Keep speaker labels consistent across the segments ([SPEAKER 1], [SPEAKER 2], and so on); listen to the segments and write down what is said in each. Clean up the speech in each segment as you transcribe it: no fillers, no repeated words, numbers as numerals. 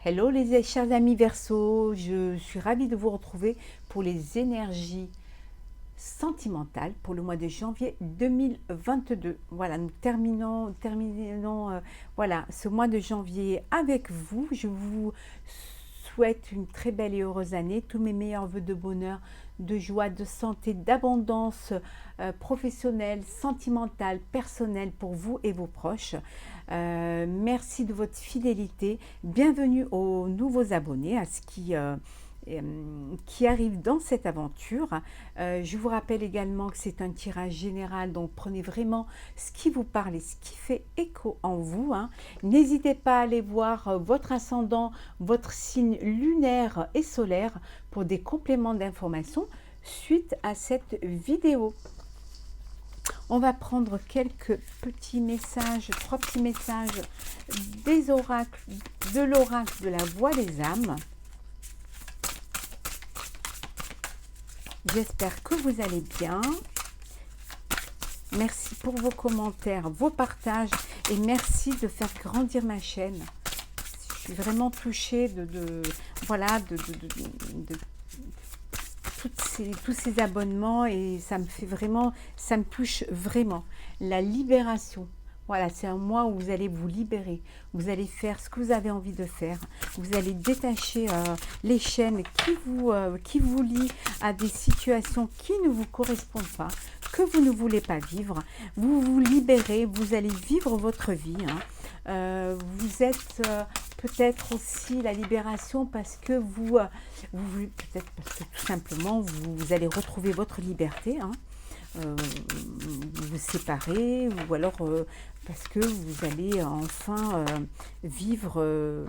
[SPEAKER 1] Hello les chers amis Verseau, je suis ravie de vous retrouver pour les énergies sentimentales pour le mois de janvier 2022. Voilà, nous terminons voilà, ce mois de janvier avec vous. Je vous souhaite une très belle et heureuse année, tous mes meilleurs vœux de bonheur, de joie, de santé, d'abondance professionnelle, sentimentale, personnelle pour vous et vos proches. Merci de votre fidélité. Bienvenue aux nouveaux abonnés, à ce qui arrive dans cette aventure. Je vous rappelle également que c'est un tirage général, donc prenez vraiment ce qui vous parle et ce qui fait écho en vous. N'hésitez pas à aller voir votre ascendant, votre signe lunaire et solaire pour des compléments d'informations suite à cette vidéo. On va prendre quelques petits messages, 3 petits messages des oracles, de l'oracle de la voix des âmes. J'espère que vous allez bien. Merci pour vos commentaires, vos partages et merci de faire grandir ma chaîne. Je suis vraiment touchée de tous ces abonnements et ça me fait vraiment, ça me touche vraiment. La libération, voilà, c'est un mois où vous allez vous libérer, vous allez faire ce que vous avez envie de faire, vous allez détacher les chaînes qui vous lient à des situations qui ne vous correspondent pas, que vous ne voulez pas vivre, vous vous libérez, vous allez vivre votre vie. Vous êtes peut-être aussi la libération parce que peut-être parce que tout simplement vous allez retrouver votre liberté, vous vous séparez, ou alors parce que vous allez enfin vivre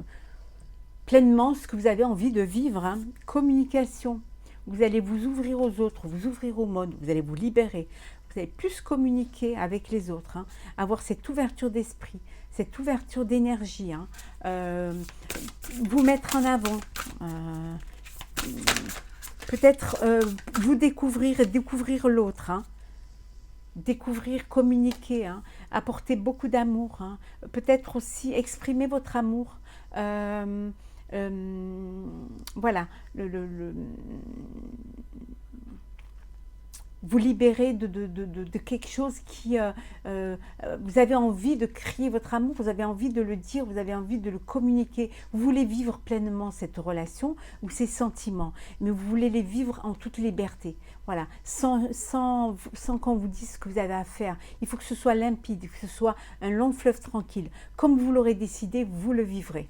[SPEAKER 1] pleinement ce que vous avez envie de vivre. Communication, vous allez vous ouvrir aux autres, vous ouvrir au monde, vous allez vous libérer, vous allez plus communiquer avec les autres, avoir cette ouverture d'esprit, cette ouverture d'énergie, vous mettre en avant, peut-être vous découvrir et découvrir l'autre, découvrir, communiquer, apporter beaucoup d'amour, peut-être aussi exprimer votre amour, voilà, vous libérer de quelque chose qui, vous avez envie de crier votre amour, vous avez envie de le dire, vous avez envie de le communiquer, vous voulez vivre pleinement cette relation ou ces sentiments, mais vous voulez les vivre en toute liberté, voilà, sans qu'on vous dise ce que vous avez à faire. Il faut que ce soit limpide, que ce soit un long fleuve tranquille. Comme vous l'aurez décidé, vous le vivrez.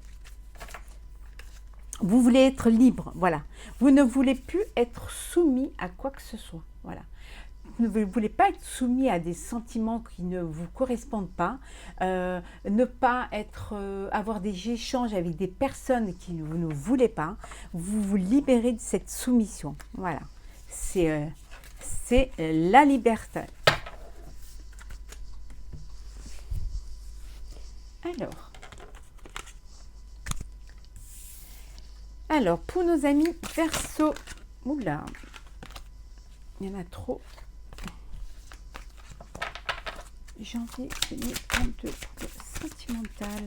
[SPEAKER 1] Vous voulez être libre, voilà. Vous ne voulez plus être soumis à quoi que ce soit, voilà. Vous ne voulez pas être soumis à des sentiments qui ne vous correspondent pas, ne pas avoir des échanges avec des personnes qui vous ne voulez pas, vous vous libérez de cette soumission, voilà. C'est la liberté. Alors, pour nos amis Verseau, oula, il y en a trop. Janvier 2022, sentimental.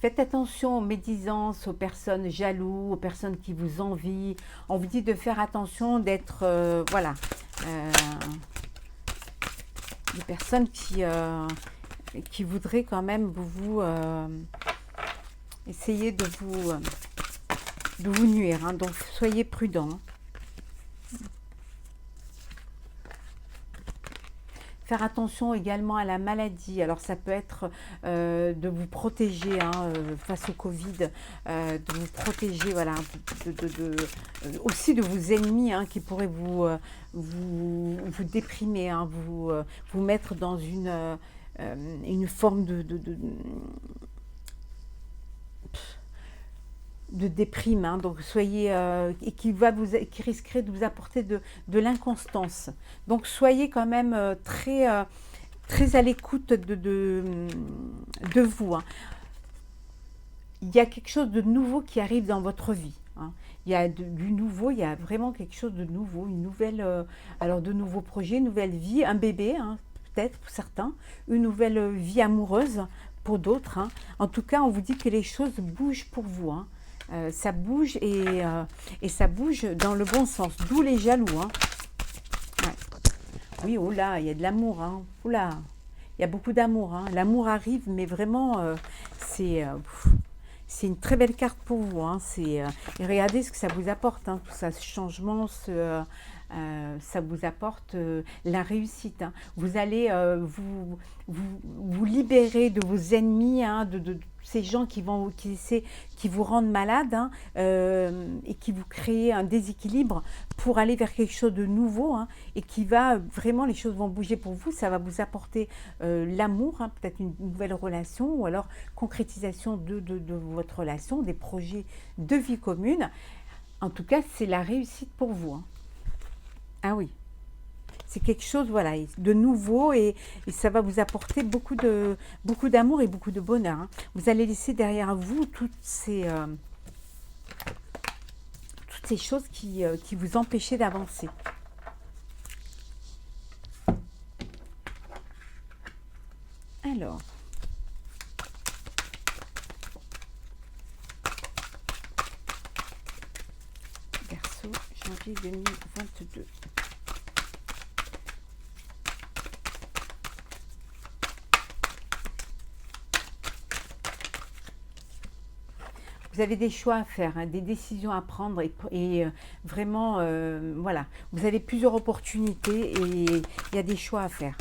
[SPEAKER 1] Faites attention aux médisances, aux personnes jalouses, aux personnes qui vous envient. On vous dit de faire attention, d'être, voilà, des personnes qui voudraient quand même vous essayer de vous nuire. Donc, soyez prudents. Faire attention également à la maladie. Alors, ça peut être de vous protéger face au Covid, de vous protéger, voilà, aussi de vos ennemis qui pourraient vous déprimer, vous mettre dans une forme de déprime, donc soyez et qui risquerait de vous apporter de l'inconstance. Donc soyez quand même très à l'écoute de vous. Il y a quelque chose de nouveau qui arrive dans votre vie. Il y a du nouveau, il y a vraiment quelque chose de nouveau, une nouvelle, alors de nouveaux projets, une nouvelle vie, un bébé, hein, peut-être pour certains, une nouvelle vie amoureuse pour d'autres, hein. En tout cas, on vous dit que les choses bougent pour vous, hein. Ça bouge et ça bouge dans le bon sens, d'où les jaloux, hein. Ouais. Oui, oh là, il y a de l'amour, hein. Oula, il y a beaucoup d'amour, hein. L'amour arrive, mais vraiment, c'est c'est une très belle carte pour vous, hein. Et regardez ce que ça vous apporte, hein, tout ça, ce changement, ça vous apporte la réussite, hein. Vous allez vous libérer de vos ennemis, hein, de ces gens qui vous rendent malade, hein, et qui vous créent un déséquilibre pour aller vers quelque chose de nouveau, hein, et qui va vraiment, les choses vont bouger pour vous, ça va vous apporter l'amour, hein, peut-être une nouvelle relation ou alors concrétisation de votre relation, des projets de vie commune. En tout cas, c'est la réussite pour vous, hein. Ah oui, c'est quelque chose, voilà, de nouveau et ça va vous apporter beaucoup d'amour et beaucoup de bonheur, hein. Vous allez laisser derrière vous toutes ces choses qui vous empêchaient d'avancer. Alors, Verseau, janvier 2022. Vous avez des choix à faire, hein, des décisions à prendre et vraiment, voilà, vous avez plusieurs opportunités et il y a des choix à faire.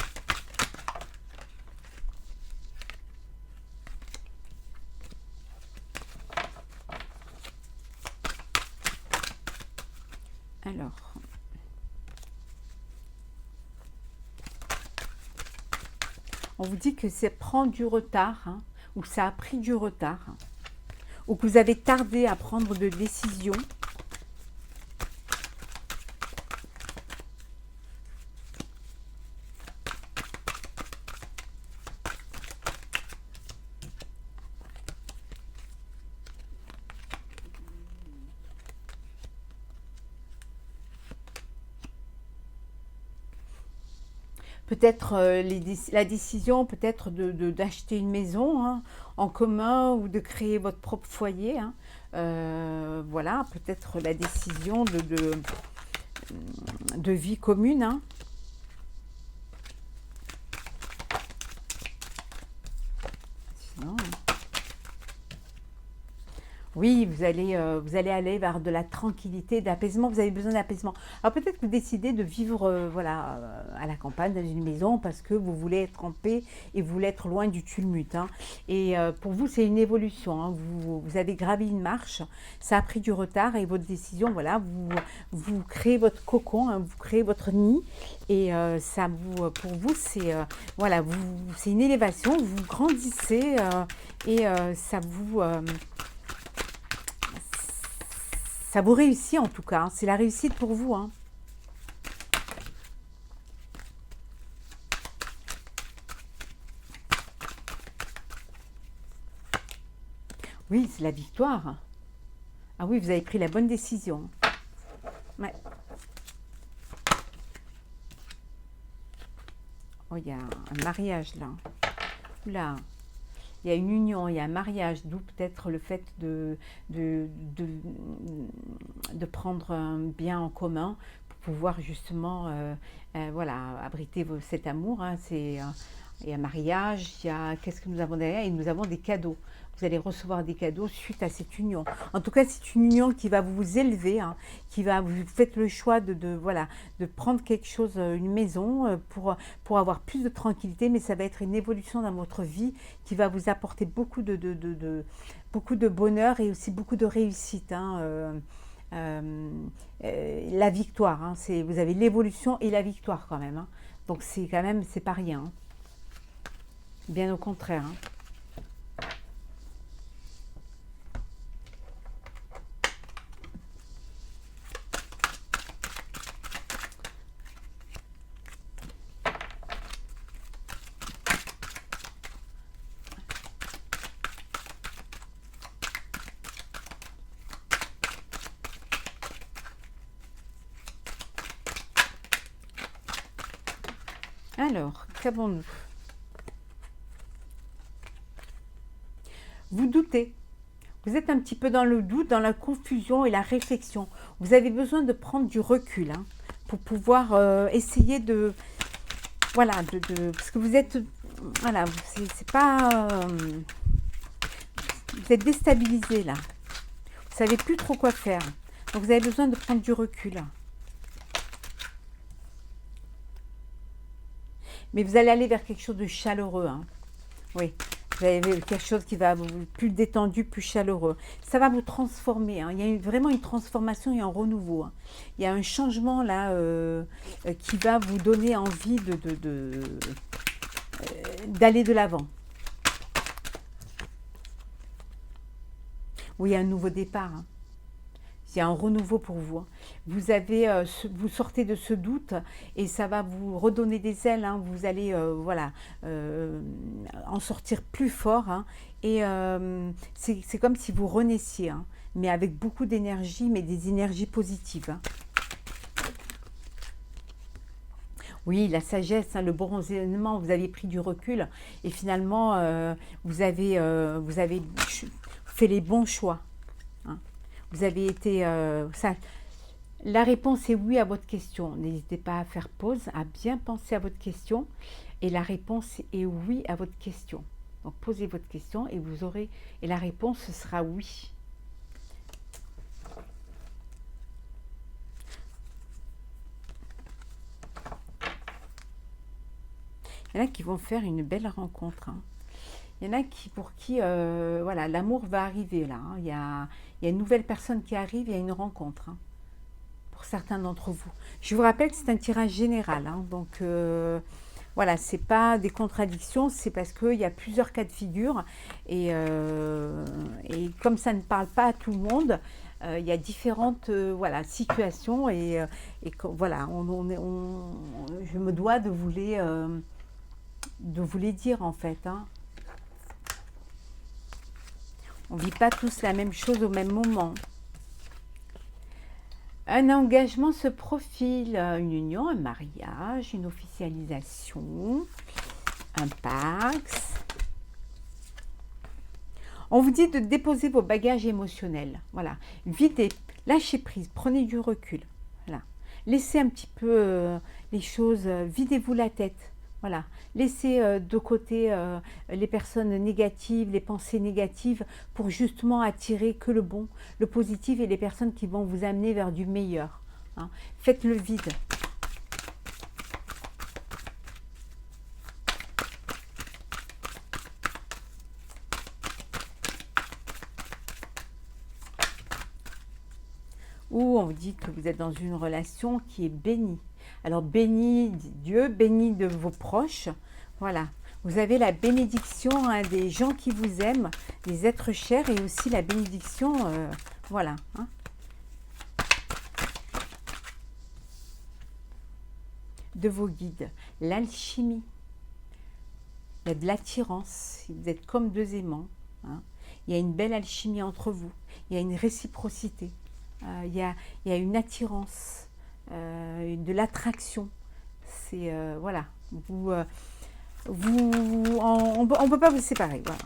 [SPEAKER 1] Alors, on vous dit que ça prend du retard, hein, ou ça a pris du retard, hein, ou que vous avez tardé à prendre de décisions. Peut-être la décision peut-être d'acheter une maison, hein, en commun ou de créer votre propre foyer, hein. Voilà, peut-être la décision de vie commune, hein. Sinon, oui, vous allez aller vers de la tranquillité, d'apaisement. Vous avez besoin d'apaisement. Alors peut-être que vous décidez de vivre voilà, à la campagne, dans une maison, parce que vous voulez être en paix et vous voulez être loin du tumulte, hein. Et pour vous, c'est une évolution, hein. Vous avez gravi une marche, ça a pris du retard et votre décision, voilà, vous créez votre cocon, hein, vous créez votre nid. Et pour vous, c'est voilà, c'est une élévation, vous grandissez et ça vous réussit en tout cas, hein. C'est la réussite pour vous, hein. Oui, c'est la victoire. Ah oui, vous avez pris la bonne décision. Ouais. Oh, il y a un mariage là. Oula. Il y a une union, il y a un mariage, d'où peut-être le fait de prendre un bien en commun pour pouvoir justement voilà, abriter cet amour, hein. Il y a un mariage, il y a qu'est-ce que nous avons derrière et nous avons des cadeaux. Vous allez recevoir des cadeaux suite à cette union. En tout cas, c'est une union qui va vous élever, hein, vous faites le choix voilà, de prendre quelque chose, une maison, pour avoir plus de tranquillité, mais ça va être une évolution dans votre vie qui va vous apporter beaucoup de bonheur et aussi beaucoup de réussite, hein, la victoire, hein, vous avez l'évolution et la victoire quand même, hein. Donc c'est quand même, c'est pas rien, hein. Bien au contraire, hein. Alors, qu'avons-nous? Vous doutez. Vous êtes un petit peu dans le doute, dans la confusion et la réflexion. Vous avez besoin de prendre du recul hein, pour pouvoir essayer de... Voilà, parce que vous êtes... Voilà, c'est pas... vous êtes déstabilisé là. Vous savez plus trop quoi faire. Donc vous avez besoin de prendre du recul. Mais vous allez aller vers quelque chose de chaleureux. Hein. Oui, vous avez quelque chose qui va vous plus détendu, plus chaleureux. Ça va vous transformer. Hein. Il y a vraiment une transformation et un renouveau. Hein. Il y a un changement là qui va vous donner envie d'aller de l'avant. Oui, il y a un nouveau départ. Hein. Il y a un renouveau pour vous. Vous avez, vous sortez de ce doute et ça va vous redonner des ailes. Hein. Vous allez, voilà, en sortir plus fort. Hein. Et c'est comme si vous renaissiez, hein, mais avec beaucoup d'énergie, mais des énergies positives. Hein. Oui, la sagesse, hein, le bon raisonnement, vous avez pris du recul et finalement, vous avez fait les bons choix. Hein. Vous avez été... la réponse est oui à votre question. N'hésitez pas à faire pause, à bien penser à votre question. Et la réponse est oui à votre question. Donc posez votre question et vous aurez... Et la réponse sera oui. Il y en a qui vont faire une belle rencontre. Hein. Il y en a pour qui, voilà, l'amour va arriver là. Hein. Il y a une nouvelle personne qui arrive, il y a une rencontre. Hein. Pour certains d'entre vous. Je vous rappelle que c'est un tirage général, hein, donc voilà, c'est pas des contradictions, c'est parce qu'il y a plusieurs cas de figure et comme ça ne parle pas à tout le monde, il y a différentes voilà, situations et voilà, je me dois de vous les dire en fait. Hein. On ne vit pas tous la même chose au même moment. Un engagement se profile, une union, un mariage, une officialisation, un pax. On vous dit de déposer vos bagages émotionnels. Voilà, videz, lâchez prise, prenez du recul. Voilà, laissez un petit peu les choses, videz-vous la tête. Voilà, laissez de côté les personnes négatives, les pensées négatives pour justement attirer que le bon, le positif et les personnes qui vont vous amener vers du meilleur. Hein. Faites le vide. Ou on vous dit que vous êtes dans une relation qui est bénie. Alors béni Dieu, béni de vos proches, voilà. Vous avez la bénédiction hein, des gens qui vous aiment, des êtres chers et aussi la bénédiction, voilà. Hein. De vos guides, l'alchimie, il y a de l'attirance, vous êtes comme deux aimants, hein. Il y a une belle alchimie entre vous, il y a une réciprocité, il y a une attirance. De l'attraction, c'est voilà, on ne peut pas vous séparer, voilà.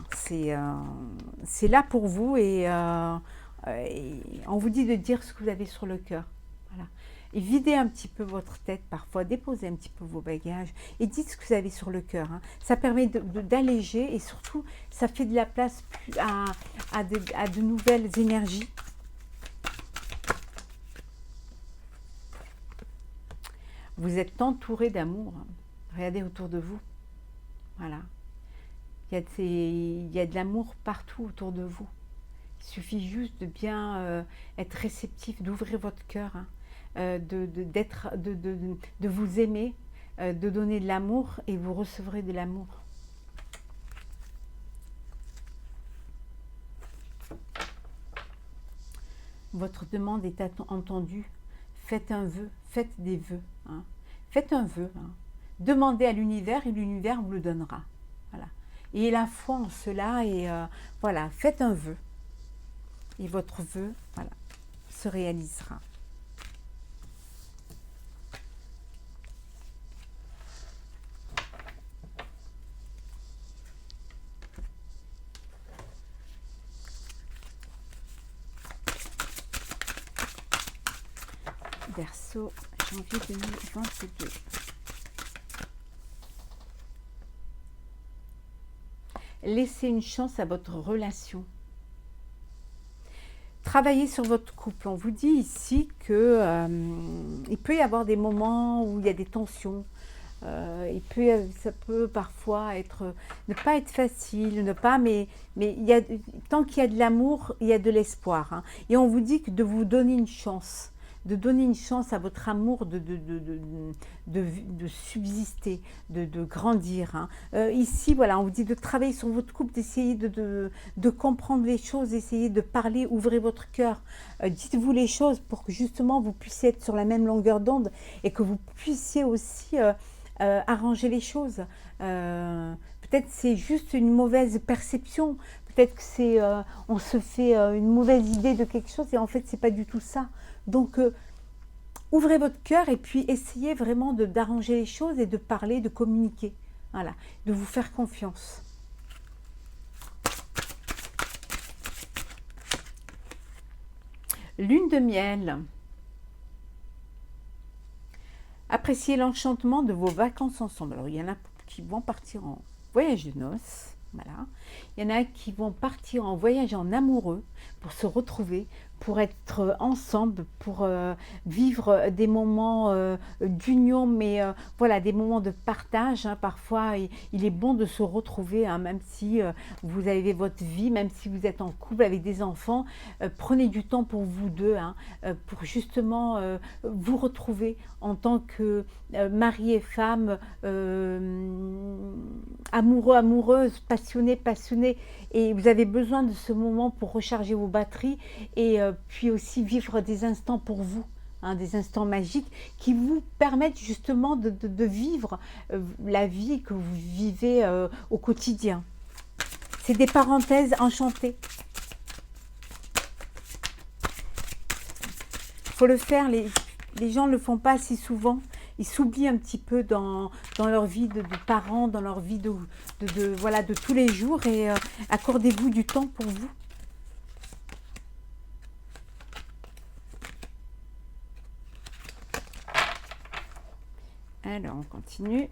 [SPEAKER 1] C'est là pour vous et on vous dit de dire ce que vous avez sur le cœur, voilà. Et videz un petit peu votre tête parfois, déposez un petit peu vos bagages et dites ce que vous avez sur le cœur, hein. Ça permet d'alléger et surtout ça fait de la place à de nouvelles énergies. Vous êtes entouré d'amour. Regardez autour de vous. Voilà. Il y a de l'amour partout autour de vous. Il suffit juste de bien être réceptif, d'ouvrir votre cœur, hein, de vous aimer, de donner de l'amour et vous recevrez de l'amour. Votre demande est entendue. Faites un vœu, faites des vœux. Hein. Faites un vœu. Hein. Demandez à l'univers et l'univers vous le donnera. Voilà. Et la foi en cela et voilà, faites un vœu. Et votre vœu, voilà, se réalisera. Verseau, janvier 2022. Laissez une chance à votre relation. Travaillez sur votre couple. On vous dit ici que il peut y avoir des moments où il y a des tensions. Ça peut parfois ne pas être facile, mais tant qu'il y a de l'amour, il y a de l'espoir. Hein. Et on vous dit que de vous donner une chance, à votre amour de subsister, de grandir. Hein. Ici, voilà, on vous dit de travailler sur votre couple, d'essayer de comprendre les choses, essayer de parler, ouvrez votre cœur. Dites-vous les choses pour que justement vous puissiez être sur la même longueur d'onde et que vous puissiez aussi arranger les choses. Peut-être c'est juste une mauvaise perception, peut-être que on se fait une mauvaise idée de quelque chose et en fait c'est pas du tout ça. Donc ouvrez votre cœur et puis essayez vraiment d'arranger les choses et de parler, de communiquer, voilà, de vous faire confiance. Lune de miel. Appréciez l'enchantement de vos vacances ensemble. Alors, il y en a qui vont partir en voyage de noces, voilà. Il y en a qui vont partir en voyage en amoureux pour se retrouver, pour être ensemble, pour vivre des moments d'union, mais voilà, des moments de partage. Hein. Parfois, il est bon de se retrouver, hein, même si vous avez votre vie, même si vous êtes en couple avec des enfants, prenez du temps pour vous deux, hein, pour justement vous retrouver en tant que mari et femme, amoureux, amoureuses, passionnés, passionnés, et vous avez besoin de ce moment pour recharger vos batteries et puis aussi vivre des instants pour vous, hein, des instants magiques qui vous permettent justement de vivre la vie que vous vivez au quotidien. C'est des parenthèses enchantées. Il faut le faire, les gens ne le font pas si souvent. Ils s'oublient un petit peu dans leur vie de parents, dans leur vie voilà, de tous les jours et accordez-vous du temps pour vous. Alors, on continue.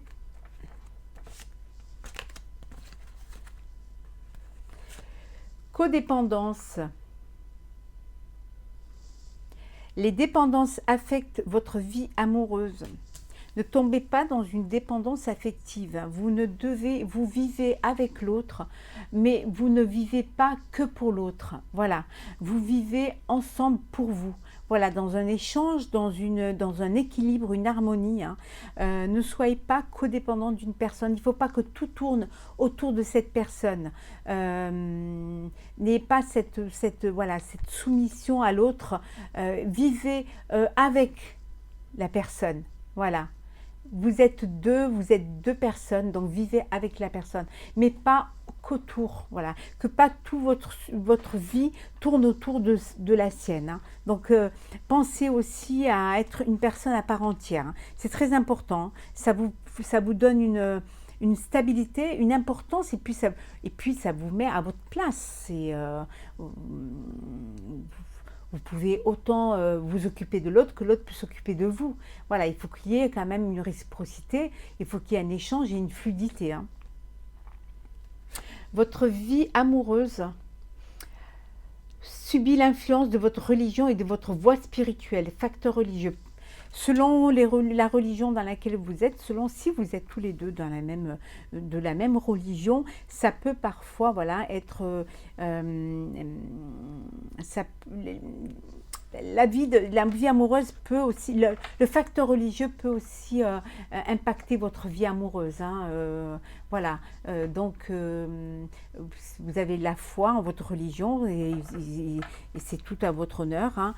[SPEAKER 1] Codépendance. Les dépendances affectent votre vie amoureuse. Ne tombez pas dans une dépendance affective. Vous vivez avec l'autre, mais vous ne vivez pas que pour l'autre. Voilà, vous vivez ensemble pour vous. Voilà, dans un échange, dans un équilibre, une harmonie. Hein. Ne soyez pas codépendant d'une personne. Il ne faut pas que tout tourne autour de cette personne. N'ayez pas cette soumission à l'autre. Vivez avec la personne. Voilà. Vous êtes deux personnes, donc vivez avec la personne, mais pas qu'autour, voilà, que pas tout votre vie tourne autour de la sienne. Hein. Donc, pensez aussi à être une personne à part entière. Hein. C'est très important. Ça vous donne une stabilité, une importance, et puis ça vous met à votre place. Vous pouvez autant vous occuper de l'autre que l'autre peut s'occuper de vous. Voilà, il faut qu'il y ait quand même une réciprocité, il faut qu'il y ait un échange et une fluidité. Hein. Votre vie amoureuse subit l'influence de votre religion et de votre voie spirituelle, facteur religieux. Selon la religion dans laquelle vous êtes, selon si vous êtes tous les deux de la même religion, ça peut parfois être la vie amoureuse peut aussi, le facteur religieux peut aussi impacter votre vie amoureuse. Hein, voilà, donc vous avez la foi en votre religion et c'est tout à votre honneur. Hein.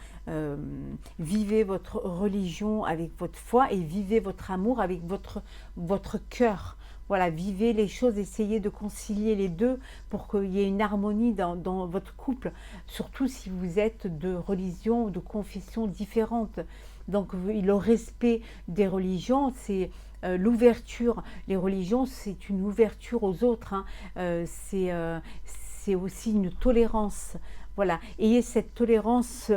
[SPEAKER 1] Vivez votre religion avec votre foi et vivez votre amour avec votre cœur. Voilà, vivez les choses, essayez de concilier les deux pour qu'il y ait une harmonie dans votre couple, surtout si vous êtes de religions ou de confessions différentes. Donc le respect des religions, c'est l'ouverture. Les religions, c'est une ouverture aux autres. Hein. C'est aussi une tolérance. Voilà, ayez cette tolérance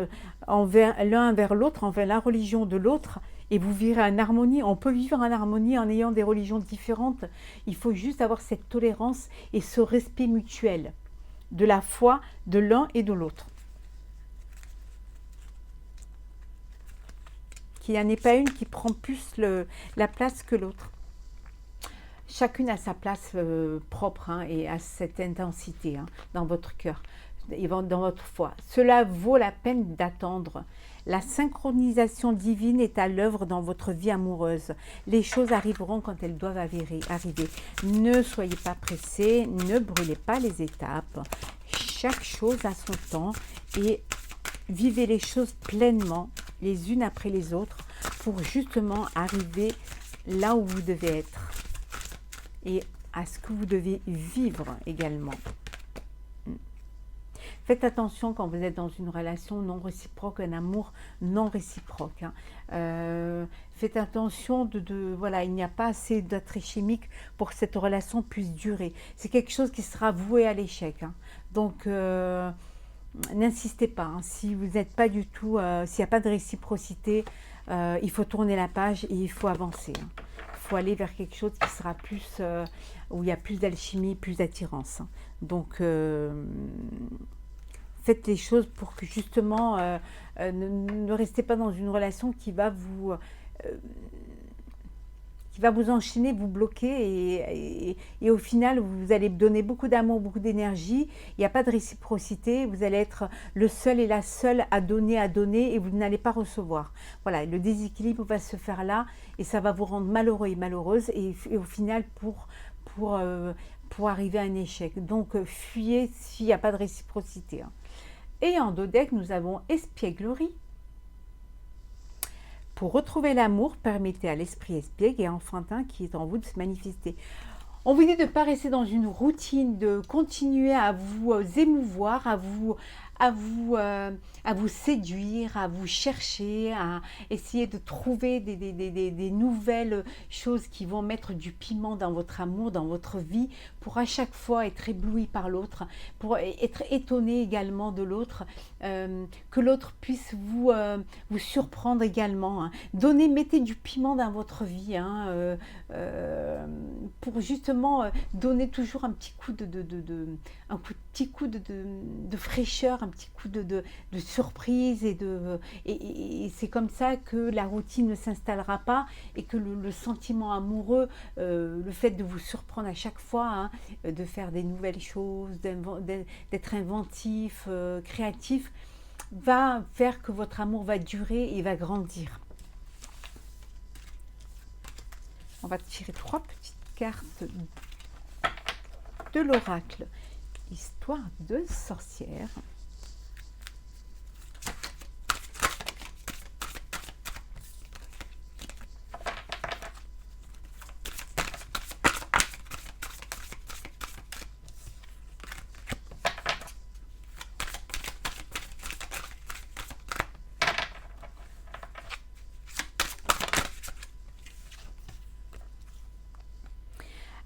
[SPEAKER 1] envers l'un envers l'autre, envers la religion de l'autre, et vous vivrez en harmonie. On peut vivre en harmonie en ayant des religions différentes. Il faut juste avoir cette tolérance et ce respect mutuel de la foi de l'un et de l'autre. Qu'il n'y en ait pas une qui prend plus la place que l'autre. Chacune a sa place propre hein, et a cette intensité hein, dans votre cœur et dans votre foi. Cela vaut la peine d'attendre. La synchronisation divine est à l'œuvre dans votre vie amoureuse. Les choses arriveront quand elles doivent arriver. Ne soyez pas pressés, ne brûlez pas les étapes. Chaque chose a son temps et vivez les choses pleinement, les unes après les autres, pour justement arriver là où vous devez être et à ce que vous devez vivre également. Faites attention quand vous êtes dans une relation non réciproque, un amour non réciproque. Hein. Faites attention voilà, il n'y a pas assez d'attrait chimique pour que cette relation puisse durer. C'est quelque chose qui sera voué à l'échec. Hein. Donc, n'insistez pas. Hein. Si vous n'êtes pas du tout, s'il n'y a pas de réciprocité, il faut tourner la page et il faut avancer. Hein. Il faut aller vers quelque chose qui sera plus, où il y a plus d'alchimie, plus d'attirance. Hein. Donc, faites les choses pour que justement, ne restez pas dans une relation qui va vous enchaîner, vous bloquer et au final, vous allez donner beaucoup d'amour, beaucoup d'énergie. Il n'y a pas de réciprocité. Vous allez être le seul et la seule à donner et vous n'allez pas recevoir. Voilà, le déséquilibre va se faire là et ça va vous rendre malheureux et malheureuse et au final pour arriver à un échec. Donc, fuyez s'il n'y a pas de réciprocité. Hein. Et en dodeck, nous avons espièglerie. Pour retrouver l'amour, permettez à l'esprit espiègle et enfantin qui est en vous de se manifester. On vous dit de ne pas rester dans une routine, de continuer à vous émouvoir, à vous séduire, à vous chercher, à essayer de trouver des nouvelles choses qui vont mettre du piment dans votre amour, dans votre vie, pour à chaque fois être ébloui par l'autre, pour être étonné également de l'autre, que l'autre puisse vous surprendre également. Hein. Mettez du piment dans votre vie, hein, pour justement donner toujours un petit coup de fraîcheur, un petit coup de surprise et c'est comme ça que la routine ne s'installera pas et que le sentiment amoureux, le fait de vous surprendre à chaque fois, hein, de faire des nouvelles choses, d'être inventif, créatif, va faire que votre amour va durer et va grandir. On va tirer 3 petites cartes de l'oracle. Histoire de sorcière.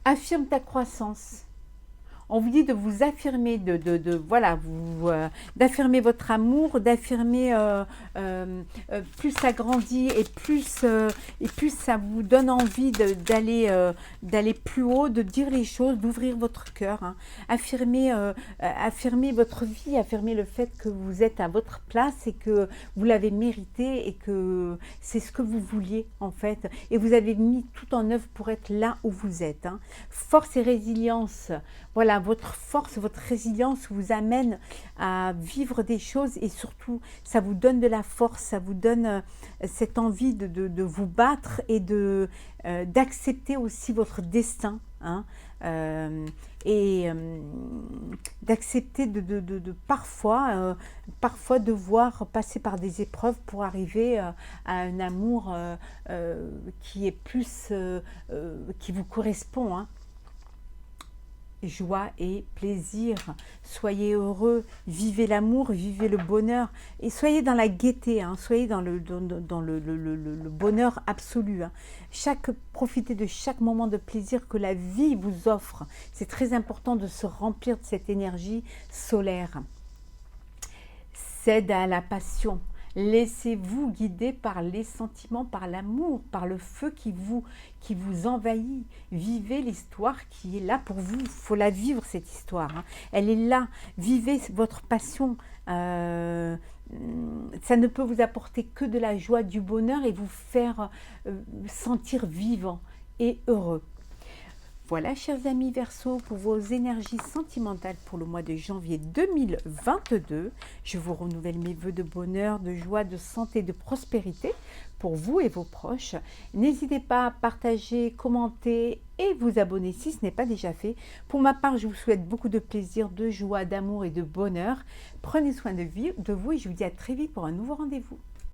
[SPEAKER 1] Affirme ta croissance. On vous dit de vous affirmer, voilà, d'affirmer votre amour, d'affirmer plus ça grandit et plus ça vous donne envie d'aller plus haut, de dire les choses, d'ouvrir votre cœur. Hein. Affirmer votre vie, affirmer le fait que vous êtes à votre place et que vous l'avez mérité et que c'est ce que vous vouliez en fait. Et vous avez mis tout en œuvre pour être là où vous êtes. Hein. Force et résilience. Voilà, votre force, votre résilience vous amène à vivre des choses et surtout, ça vous donne de la force, ça vous donne cette envie de vous battre et d'accepter aussi votre destin. Hein, d'accepter parfois devoir passer par des épreuves pour arriver à un amour qui est plus, qui vous correspond. Hein. Joie et plaisir, soyez heureux, vivez l'amour, vivez le bonheur et soyez dans la gaieté, hein, soyez dans le bonheur absolu. Hein. Profitez de chaque moment de plaisir que la vie vous offre. C'est très important de se remplir de cette énergie solaire. cède à la passion. Laissez-vous guider par les sentiments, par l'amour, par le feu qui vous envahit. Vivez l'histoire qui est là pour vous. Il faut la vivre, cette histoire, hein. Elle est là. Vivez votre passion. Ça ne peut vous apporter que de la joie, du bonheur et vous faire sentir vivant et heureux. Voilà, chers amis Verseau, pour vos énergies sentimentales pour le mois de janvier 2022. Je vous renouvelle mes vœux de bonheur, de joie, de santé, de prospérité pour vous et vos proches. N'hésitez pas à partager, commenter et vous abonner si ce n'est pas déjà fait. Pour ma part, je vous souhaite beaucoup de plaisir, de joie, d'amour et de bonheur. Prenez soin de vous et je vous dis à très vite pour un nouveau rendez-vous.